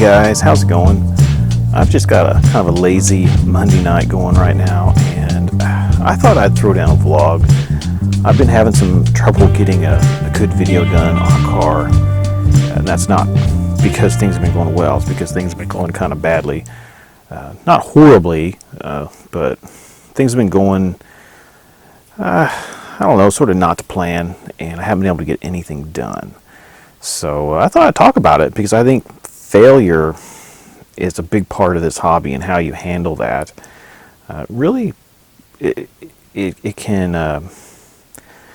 guys, how's it going? I've just got a kind of a lazy Monday night going right now, and I thought I'd throw down a vlog. I've been having some trouble getting a good video done on a car, and that's not because things have been going well, it's because things have been going kind of badly. Not horribly, but things have been going, I don't know, sort of not to plan, and I haven't been able to get anything done. So I thought I'd talk about it because I think failure is a big part of this hobby, and how you handle that. Really, it can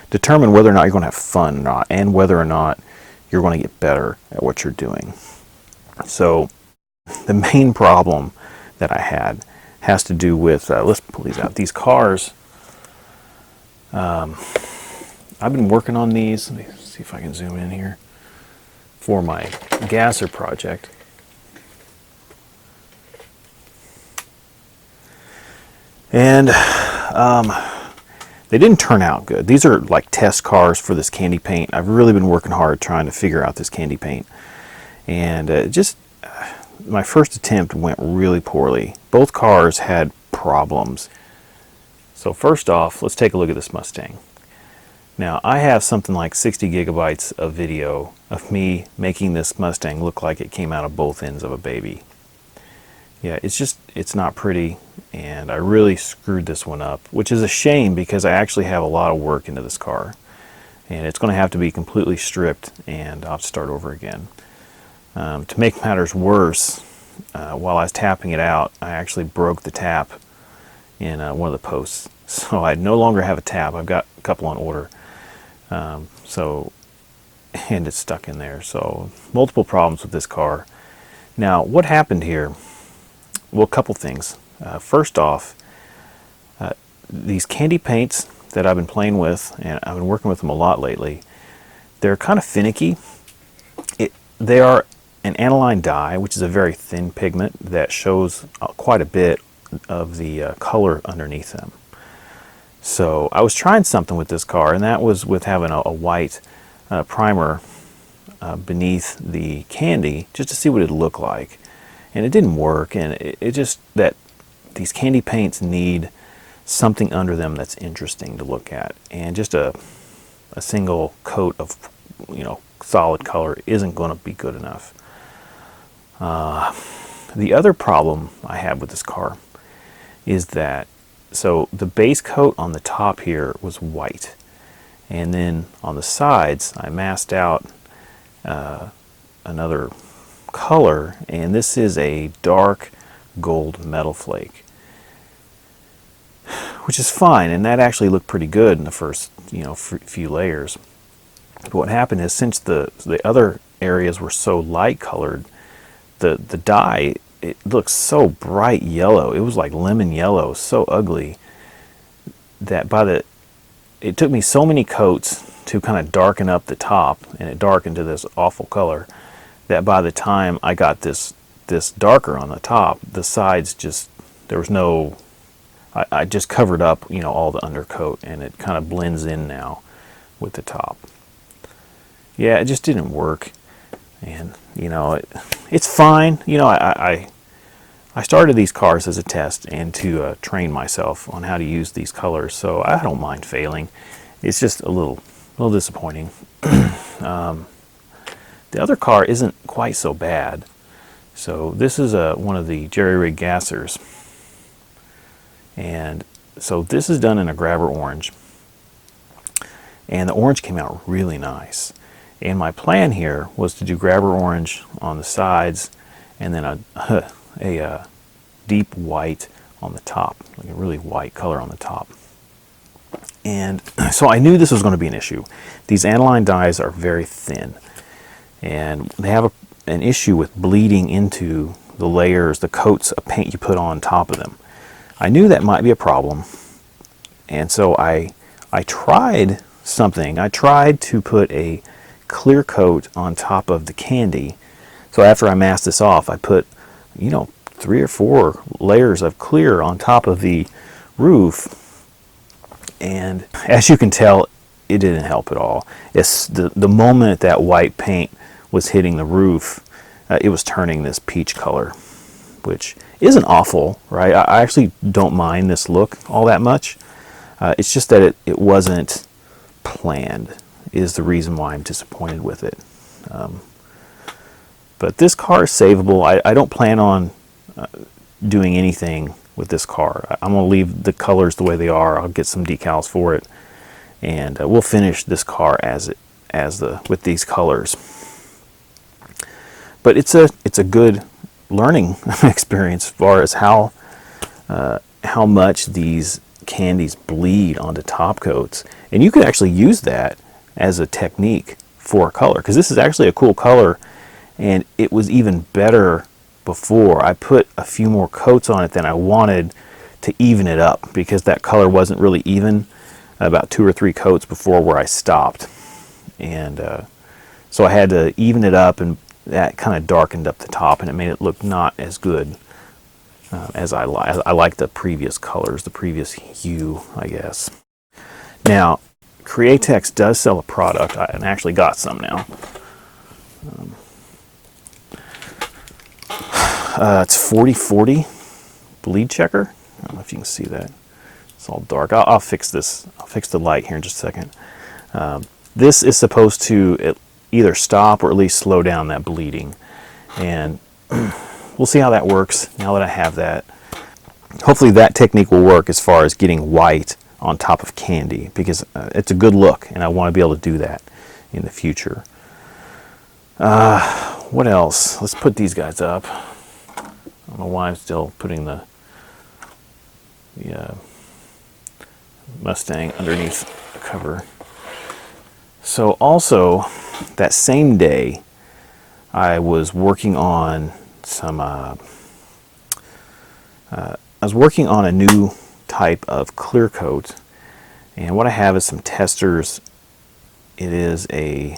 determine whether or not you're going to have fun or not, and whether or not you're going to get better at what you're doing. So the main problem that I had has to do with, let's pull these out, these cars. I've been working on these. Let me see if I can zoom in here, for my gasser project. And they didn't turn out good. These are like test cars for this candy paint. I've really been working hard trying to figure out this candy paint. And my first attempt went really poorly. Both cars had problems. So first off, let's take a look at this Mustang. Now, I have something like 60 gigabytes of video of me making this Mustang look like it came out of both ends of a baby. Yeah, it's not pretty, and I really screwed this one up, which is a shame because I actually have a lot of work into this car. And it's going to have to be completely stripped, and I'll have to start over again. To make matters worse, while I was tapping it out, I actually broke the tap in one of the posts. So I no longer have a tap. I've got a couple on order. And it's stuck in there. So multiple problems with this car. Now, what happened here? Well, a couple things. First off, these candy paints that I've been playing with, and I've been working with them a lot lately, they're kind of finicky. They are an aniline dye, which is a very thin pigment that shows quite a bit of the color underneath them. So I was trying something with this car, and that was with having a white primer beneath the candy, just to see what it'd look like. And it didn't work, and it just, that these candy paints need something under them that's interesting to look at. And just a single coat of, solid color isn't going to be good enough. The other problem I have with this car is that, so the base coat on the top here was white, and then on the sides I masked out another color, and this is a dark gold metal flake, which is fine, and that actually looked pretty good in the first few layers. But what happened is, since the other areas were so light colored, the dye, it looks so bright yellow. It was like lemon yellow, so ugly, that it took me so many coats to kind of darken up the top, and it darkened to this awful color, that by the time I got this darker on the top, the sides just, there was no, I just covered up all the undercoat, and it kind of blends in now with the top. Yeah, it just didn't work. And it's fine. I started these cars as a test and to train myself on how to use these colors, so I don't mind failing. It's just a little disappointing. The other car isn't quite so bad. So this is one of the jerry rig gassers, and so this is done in a grabber orange, and the orange came out really nice. And my plan here was to do grabber orange on the sides, and then a deep white on the top, like a really white color on the top. And so I knew this was going to be an issue. These aniline dyes are very thin, and they have an issue with bleeding into the layers, the coats of paint you put on top of them. I knew that might be a problem, and so I tried something. I tried to put a clear coat on top of the candy. So after I masked this off, I put 3 or 4 layers of clear on top of the roof, and as you can tell, it didn't help at all. It's the moment that white paint was hitting the roof, it was turning this peach color, which isn't awful, right? I actually don't mind this look all that much. It's just that it wasn't planned is the reason why I'm disappointed with it. But this car is savable. I don't plan on doing anything with this car. I'm going to leave the colors the way they are. I'll get some decals for it, and we'll finish this car with these colors. But it's a good learning experience as far as how much these candies bleed onto top coats, and you could actually use that as a technique for a color, because this is actually a cool color, and it was even better before. I put a few more coats on it than I wanted to even it up, because that color wasn't really even, about 2 or 3 coats before where I stopped, and so I had to even it up, and that kind of darkened up the top, and it made it look not as good as I like the previous colors, the previous hue, I guess. Now, Createx does sell a product, and I actually got some now. It's 4040 bleed checker. I don't know if you can see that. It's all dark. I'll fix this. I'll fix the light here in just a second. This is supposed to either stop or at least slow down that bleeding, and we'll see how that works now that I have that. Hopefully that technique will work as far as getting white on top of candy, because it's a good look, and I want to be able to do that in the future. What else? Let's put these guys up. I don't know why I'm still putting the Mustang underneath the cover. So also, that same day, I was working on some. I was working on a new type of clear coat, and what I have is some testers. It is a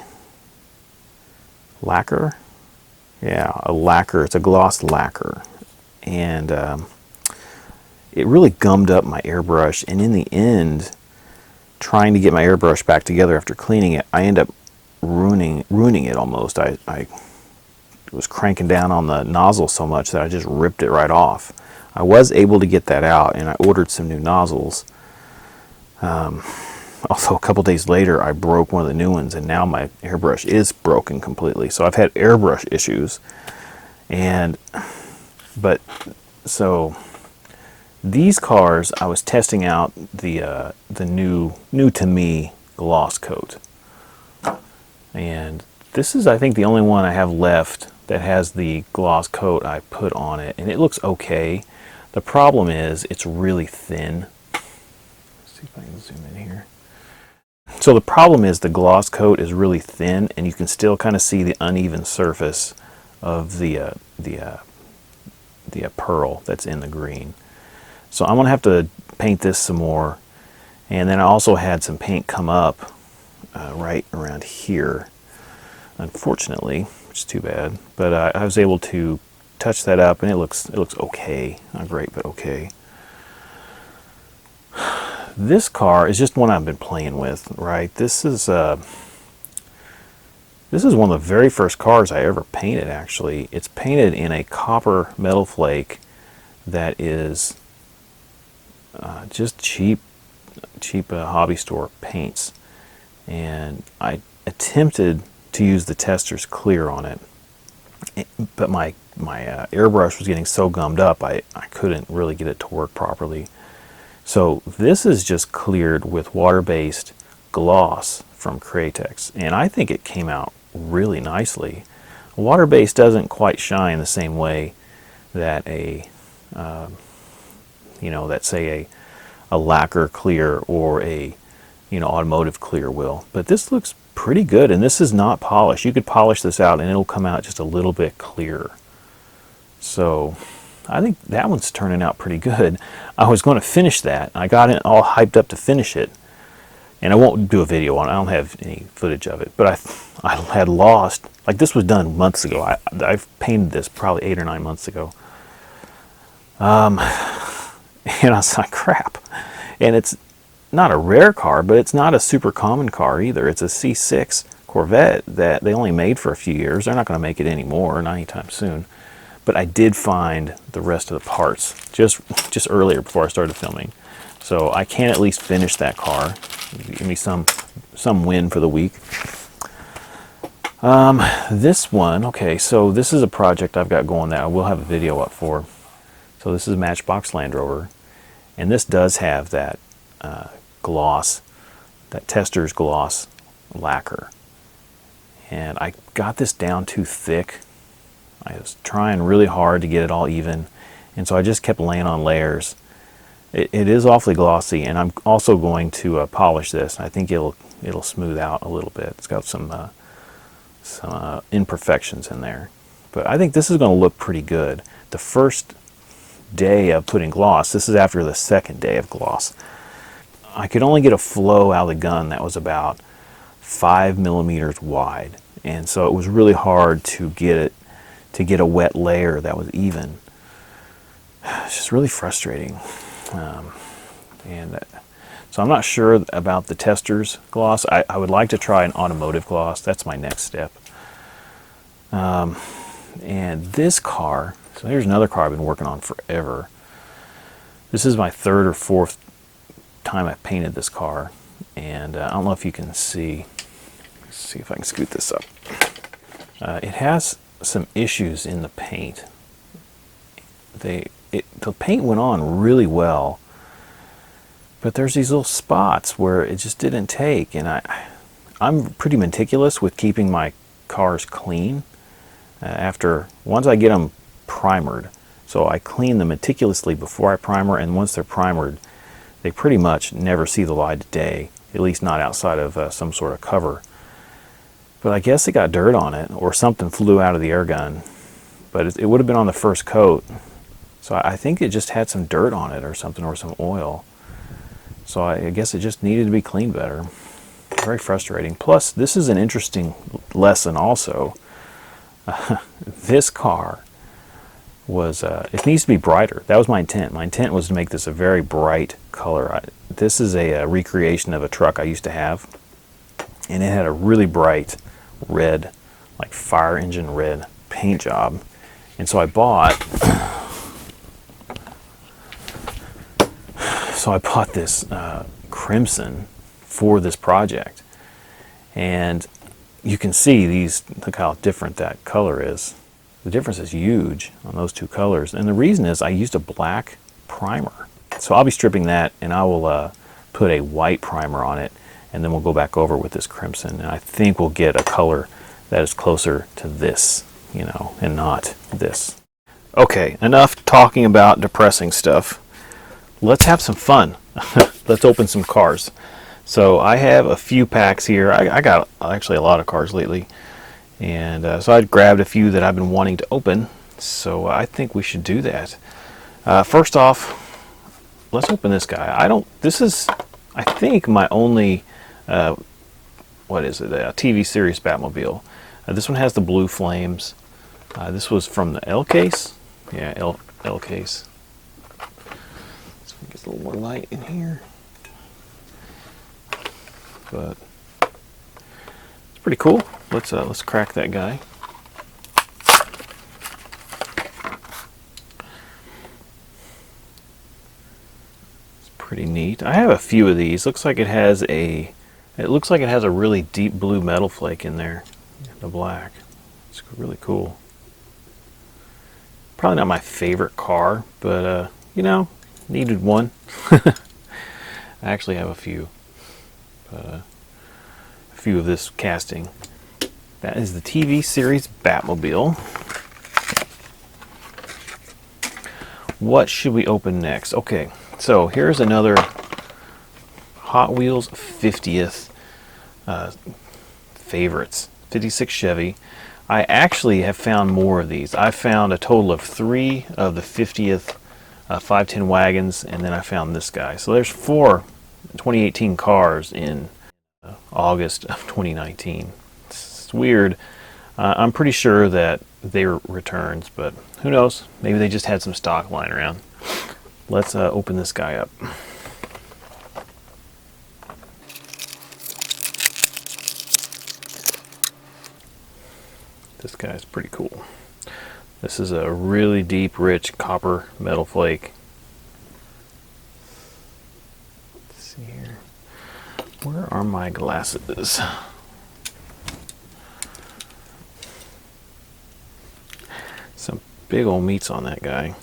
lacquer. Yeah, a lacquer. It's a gloss lacquer, and it really gummed up my airbrush. And in the end, trying to get my airbrush back together after cleaning it, I end up ruining it almost. I was cranking down on the nozzle so much that I just ripped it right off. I was able to get that out, and I ordered some new nozzles. Also, a couple days later, I broke one of the new ones, and now my airbrush is broken completely. So I've had airbrush issues, so these cars, I was testing out the new to me gloss coat, and this is, I think, the only one I have left that has the gloss coat I put on it, and it looks okay. The problem is it's really thin. Let's see if I can zoom in here. So the problem is the gloss coat is really thin, and you can still kind of see the uneven surface of the pearl that's in the green. So I'm going to have to paint this some more, and then I also had some paint come up right around here, unfortunately, which is too bad. But I was able to touch that up, and it looks okay. Not great, but okay. This car is just one I've been playing with, right? This is one of the very first cars I ever painted, actually. It's painted in a copper metal flake that is just cheap hobby store paints. And I attempted to use the Testors clear on it, but my airbrush was getting so gummed up I couldn't really get it to work properly. So this is just cleared with water-based gloss from Createx, and I think it came out really nicely. Water-based doesn't quite shine the same way that say a lacquer clear or a automotive clear will, but this looks pretty good, and this is not polished. You could polish this out and it'll come out just a little bit clearer. So I think that one's turning out pretty good. I was going to finish that. I got it all hyped up to finish it, and I won't do a video on it. I don't have any footage of it, but I had lost, like, this was done months ago. I've painted this probably 8 or 9 months ago. And I was like, crap. And it's not a rare car, but it's not a super common car either. It's a C6 Corvette that they only made for a few years. They're not going to make it anymore, not anytime soon. But I did find the rest of the parts just earlier before I started filming. So I can at least finish that car. Give me some win for the week. This one, okay, so this is a project I've got going that I will have a video up for. So this is a Matchbox Land Rover, and this does have that gloss, that Tester's gloss lacquer. And I got this down too thick. I was trying really hard to get it all even, and so I just kept laying on layers. It is awfully glossy, and I'm also going to polish this. I think it'll smooth out a little bit. It's got some imperfections in there, but I think this is going to look pretty good. The first day of putting gloss, this is after the second day of gloss, I could only get a flow out of the gun that was about 5 millimeters wide, and so it was really hard to get a wet layer that was even. It's just really frustrating. So I'm not sure about the Tester's gloss. I would like to try an automotive gloss. That's my next step. And this car, so here's another car I've been working on forever. This is my third or fourth time I've painted this car, and I don't know if you can see. Let's see if I can scoot this up. It has some issues in the paint. The paint went on really well, but there's these little spots where it just didn't take, and I'm pretty meticulous with keeping my cars clean. Once I get them primered, so I clean them meticulously before I primer, and once they're primered, they pretty much never see the light of day, at least not outside of some sort of cover. But I guess it got dirt on it, or something flew out of the air gun, but it would have been on the first coat. So I think it just had some dirt on it or something, or some oil. So I guess it just needed to be cleaned better. Very frustrating. Plus, this is an interesting lesson also. This car was, it needs to be brighter. That was my intent. My intent was to make this a very bright color. This is a recreation of a truck I used to have, and it had a really bright red, like fire engine red paint job. And so I bought this crimson for this project, and you can see look how different that color is. The difference is huge on those two colors, and the reason is I used a black primer. So I'll be stripping that, and I will put a white primer on it, and then we'll go back over with this crimson, and I think we'll get a color that is closer to this, and not this. Okay, enough talking about depressing stuff. Let's have some fun. Let's open some cars. So I have a few packs here. I got actually a lot of cars lately, and so I grabbed a few that I've been wanting to open, so I think we should do that. First off, let's open this guy. This is, I think, my only what is it, a TV series Batmobile. This one has the blue flames. This was from the L case. Yeah, L case. Let's get a little more light in here. But it's pretty cool. Let's crack that guy. It's pretty neat. I have a few of these. Looks like it has a really deep blue metal flake in there. The black. It's really cool. Probably not my favorite car, but needed one. I actually have a few. A few of this casting. That is the TV series Batmobile. What should we open next? Okay, so here's another Hot Wheels 50th favorites. 56 Chevy. I actually have found more of these. I found a total of 3 of the 50th 510 wagons, and then I found this guy. So there's 4 2018 cars in August of 2019. It's weird. I'm pretty sure that they're returns, but who knows? Maybe they just had some stock lying around. Let's open this guy up. This guy's pretty cool. This is a really deep, rich copper metal flake. Let's see here. Where are my glasses? Some big old meats on that guy.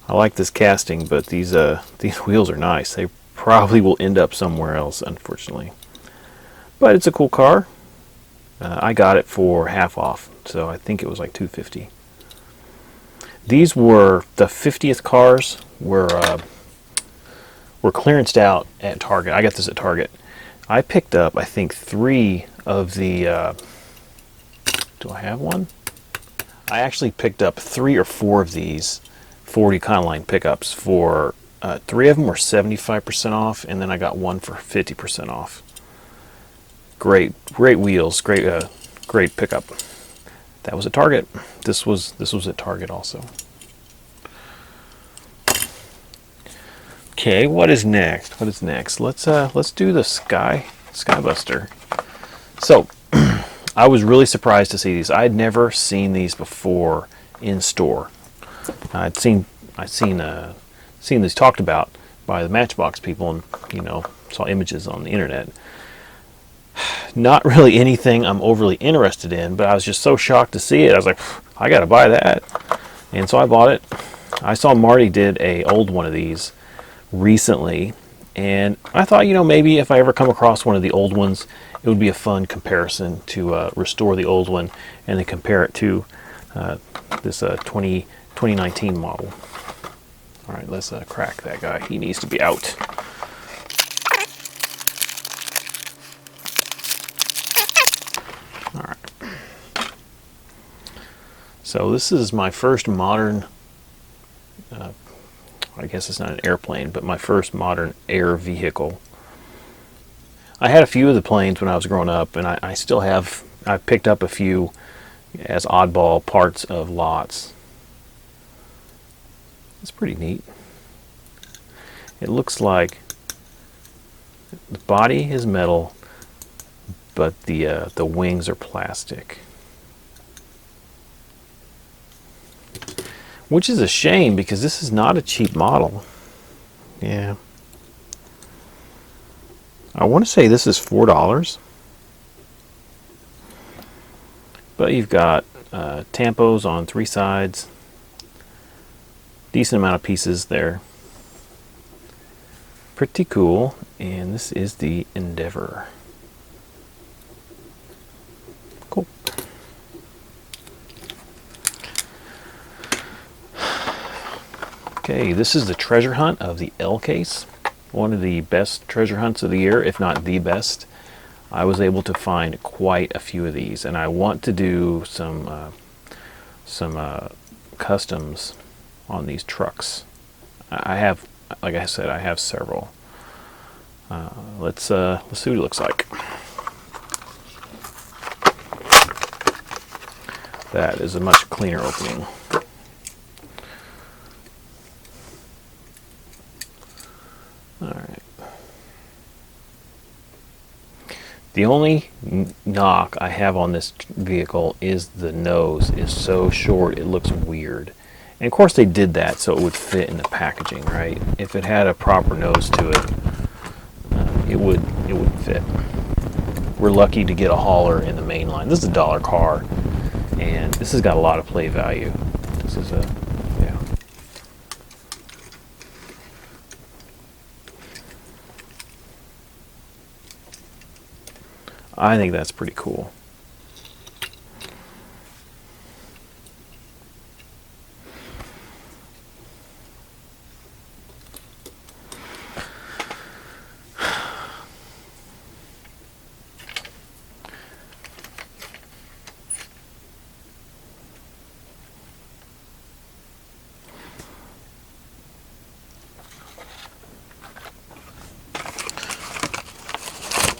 I like this casting, but these wheels are nice. They probably will end up somewhere else, unfortunately. But it's a cool car. I got it for half off, so I think it was like $250. These were the 50th cars were clearanced out at Target. I got this at Target. I picked up, I think, 3 of the. Do I have one? I actually picked up 3 or 4 of these 40 Econoline pickups for 3 of them were 75% off, and then I got one for 50% off. Great wheels, great pickup. That was at Target. This was at Target also. Okay, what is next? Let's do the Skybuster. So, I was really surprised to see these. I had never seen these before in store. I'd seen these talked about by the Matchbox people, and saw images on the internet. Not really anything I'm overly interested in, but I was just so shocked to see it. I was like, I gotta buy that, and so I bought it. I saw Marty did a old one of these recently, and I thought, maybe if I ever come across one of the old ones, it would be a fun comparison to restore the old one and then compare it to this 2019 model. All right, let's crack that guy. He needs to be out. All right. So this is my first modern, I guess it's not an airplane, but my first modern air vehicle. I had a few of the planes when I was growing up, and I still have. I've picked up a few as oddball parts of lots. It's pretty neat. It looks like the body is metal, but the wings are plastic, which is a shame because this is not a cheap model. Yeah, I want to say this is $4, but you've got tampos on 3 sides. Decent amount of pieces there. Pretty cool. And this is the Endeavor. Cool. Okay, this is the treasure hunt of the L case. One of the best treasure hunts of the year, if not the best. I was able to find quite a few of these, and I want to do some customs on these trucks. I have, like I said, I have several. Let's see what it looks like. That is a much cleaner opening. All right. The only knock I have on this vehicle is the nose is so short it looks weird. And of course they did that so it would fit in the packaging, right? If it had a proper nose to it, it would fit. We're lucky to get a hauler in the main line. This is a dollar car, and this has got a lot of play value. This is a, yeah. I think that's pretty cool.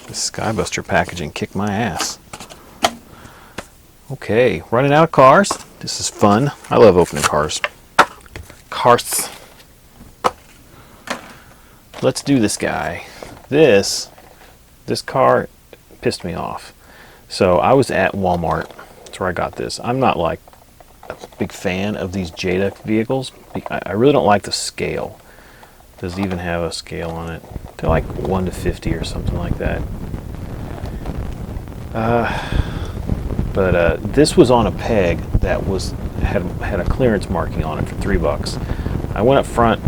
This Skybuster packaging kicked my ass. Okay, running out of cars. This is fun. I love opening cars. Cars. Let's do this guy. This This car pissed me off. So I was at Walmart. That's where I got this. I'm not like a big fan of these Jada vehicles. I really don't like the scale. Does it even have a scale on it? They're like 1 to 50 or something like that. But this was on a peg that had a clearance marking on it for $3. I went up front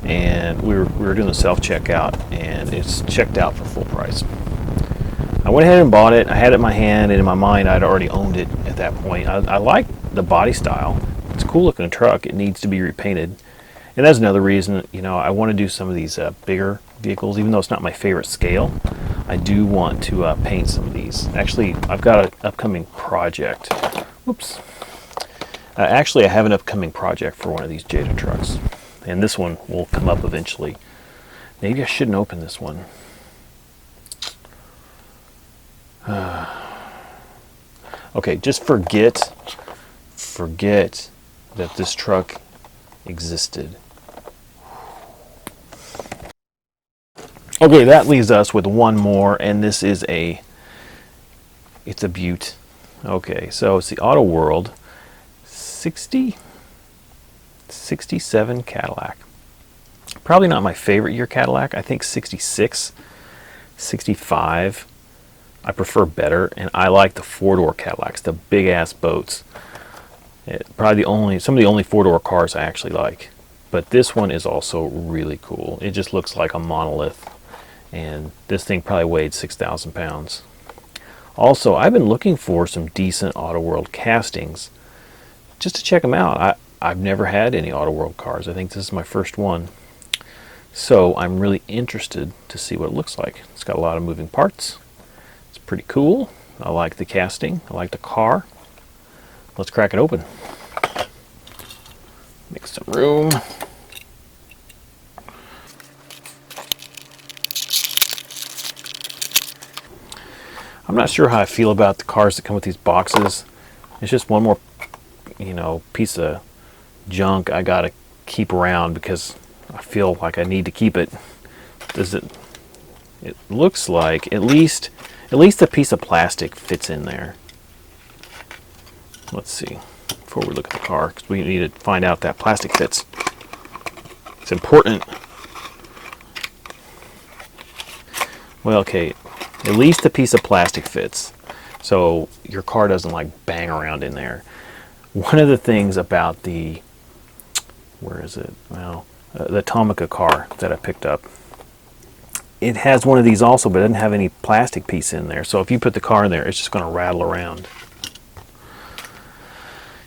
and we were doing the self checkout, and it's checked out for full price. I went ahead and bought it. I had it in my hand, and in my mind I'd already owned it at that point. I like the body style. It's a cool looking truck. It needs to be repainted, and that's another reason, you know, I want to do some of these bigger vehicles. Even though it's not my favorite scale, I do want to paint some of these. Actually, I've got an upcoming project. Whoops. Actually, I have an upcoming project for one of these Jada trucks, and this one will come up eventually. Maybe I shouldn't open this one. Okay, just forget that this truck existed. Okay, that leaves us with one more, and this is it's a beaut. Okay, so it's the Auto World 67 Cadillac. Probably not my favorite year Cadillac. I think 66, 65 I prefer better, and I like the four-door Cadillacs, the big-ass boats. Probably some of the only four-door cars I actually like. But this one is also really cool. It just looks like a monolith, and this thing probably weighed 6,000 pounds. Also, I've been looking for some decent Auto World castings just to check them out. I've never had any Auto World cars. I think this is my first one. So I'm really interested to see what it looks like. It's got a lot of moving parts. It's pretty cool. I like the casting. I like the car. Let's crack it open. Make some room. I'm not sure how I feel about the cars that come with these boxes. It's just one more, piece of junk I gotta keep around because I feel like I need to keep it. It looks like at least a piece of plastic fits in there. Let's see, before we look at the car, because we need to find out if that plastic fits. It's important. Well, okay, at least a piece of plastic fits, so your car doesn't like bang around in there. One of the things about the Atomica car that I picked up, it has one of these also, but it doesn't have any plastic piece in there. So if you put the car in there, it's just going to rattle around.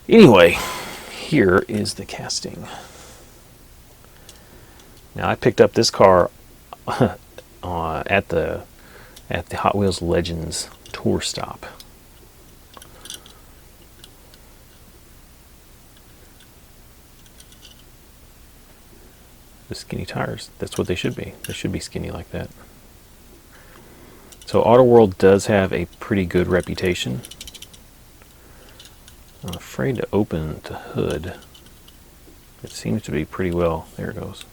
Anyway, here is the casting. Now I picked up this car at the Hot Wheels Legends tour stop. The skinny tires, that's what they should be. They should be skinny like that. So Auto World does have a pretty good reputation. I'm afraid to open the hood. It seems to be pretty well. There it goes.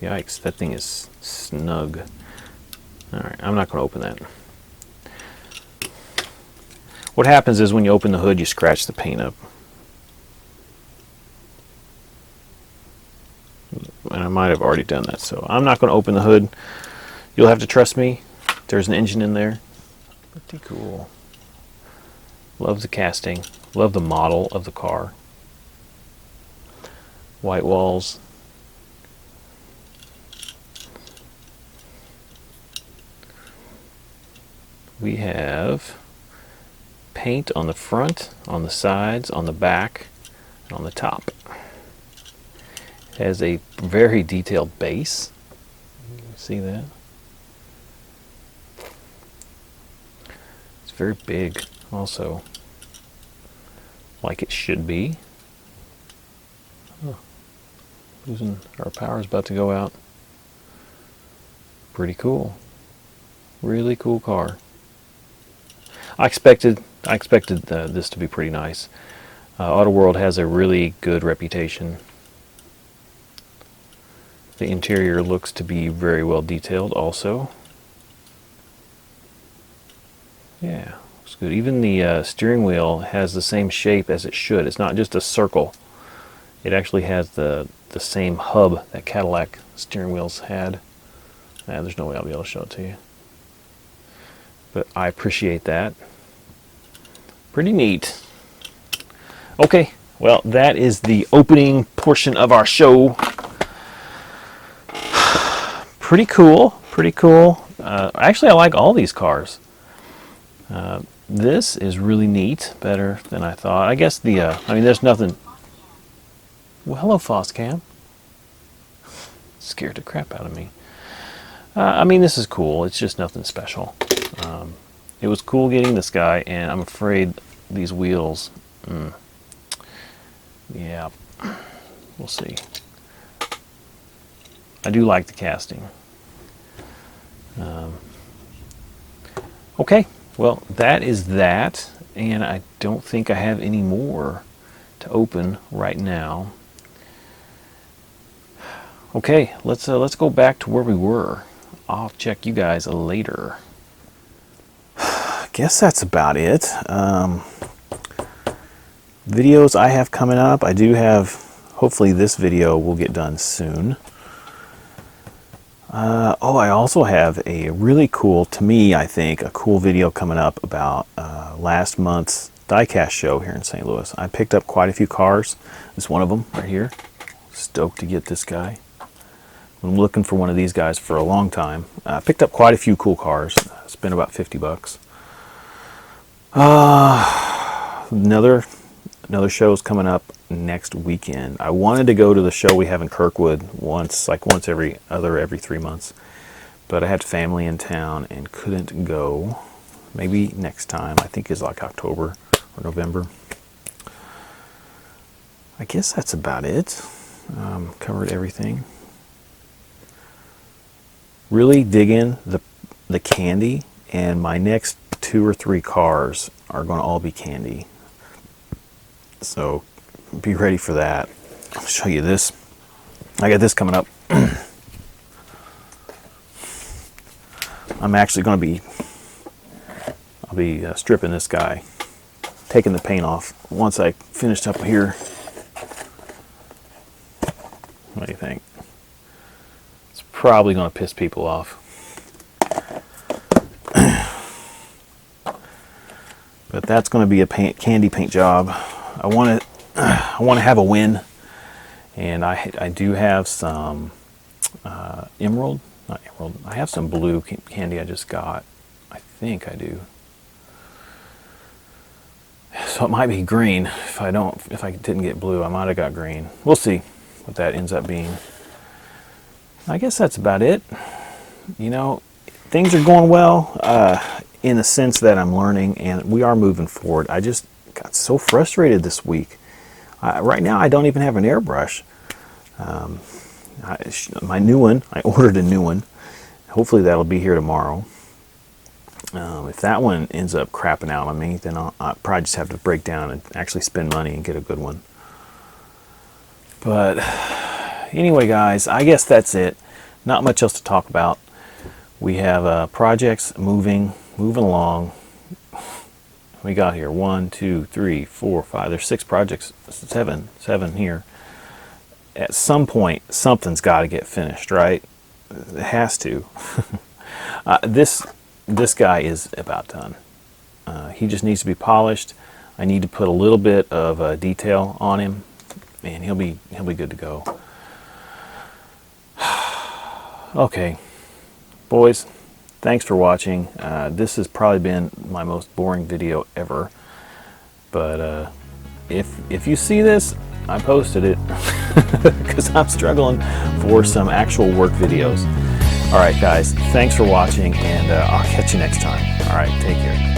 Yikes, that thing is snug. Alright, I'm not going to open that. What happens is when you open the hood, you scratch the paint up. And I might have already done that, so I'm not going to open the hood. You'll have to trust me. There's an engine in there. Pretty cool. Love the casting. Love the model of the car. White walls. We have paint on the front, on the sides, on the back, and on the top. It has a very detailed base. You see that? It's very big also, like it should be. Oh, our power is about to go out. Pretty cool. Really cool car. I expected this to be pretty nice. Auto World has a really good reputation. The interior looks to be very well detailed also. It's got a Yeah, looks good. Even the steering wheel has the same shape as it should. It's not just a circle. It actually has the same hub that Cadillac steering wheels had. There's no way I'll be able to show it to you. But I appreciate that. Pretty neat. Okay, well, that is the opening portion of our show. Pretty cool, pretty cool. Actually, I like all these cars. This is really neat, better than I thought. I guess I mean, there's nothing. Well, hello, Foscam. Scared the crap out of me. I mean, this is cool. It's just nothing special. It was cool getting this guy, and I'm afraid these wheels. Yeah, we'll see. I do like the casting. Okay, well, that is that, and I don't think I have any more to open right now. Okay, let's go back to where we were. I'll check you guys later. I guess that's about it. Videos I have coming up. I do have, hopefully this video will get done soon. Oh, I also have a really cool, to me, I think, a cool video coming up about last month's Diecast show here in St. Louis. I picked up quite a few cars. This is one of them right here. Stoked to get this guy. I'm looking for one of these guys for a long time. I picked up quite a few cool cars. Spent about $50. Another show is coming up next weekend. I wanted to go to the show we have in Kirkwood once every 3 months, but I had family in town and couldn't go. Maybe next time. I think it's like October or November. I guess that's about it. Covered everything. Really digging the candy, and my next 2 or 3 cars are going to all be candy. So be ready for that. I'll show you this. I got this coming up. I'm actually going to be, I'll be stripping this guy, taking the paint off once I finished up here. What do you think? It's probably going to piss people off. But that's going to be a candy paint job. I want to have a win, and I do have some not emerald. I have some blue candy I just got. I think I do. So it might be green. If I didn't get blue, I might have got green. We'll see what that ends up being. I guess that's about it. You know, things are going well in the sense that I'm learning, and we are moving forward. I just got so frustrated this week. Right now, I don't even have an airbrush. My new one, I ordered a new one. Hopefully that'll be here tomorrow. If that one ends up crapping out on me, then I'll probably just have to break down and actually spend money and get a good one. But anyway, guys, I guess that's it. Not much else to talk about. We have projects moving along. We got here 1, 2, 3, 4, 5. There's 6 projects, seven here. At some point, something's got to get finished, right? It has to. This guy is about done. He just needs to be polished. I need to put a little bit of detail on him, and he'll be good to go. Okay, boys. Thanks for watching. This has probably been my most boring video ever. But if you see this, I posted it because I'm struggling for some actual work videos. All right, guys. Thanks for watching, and I'll catch you next time. All right, take care.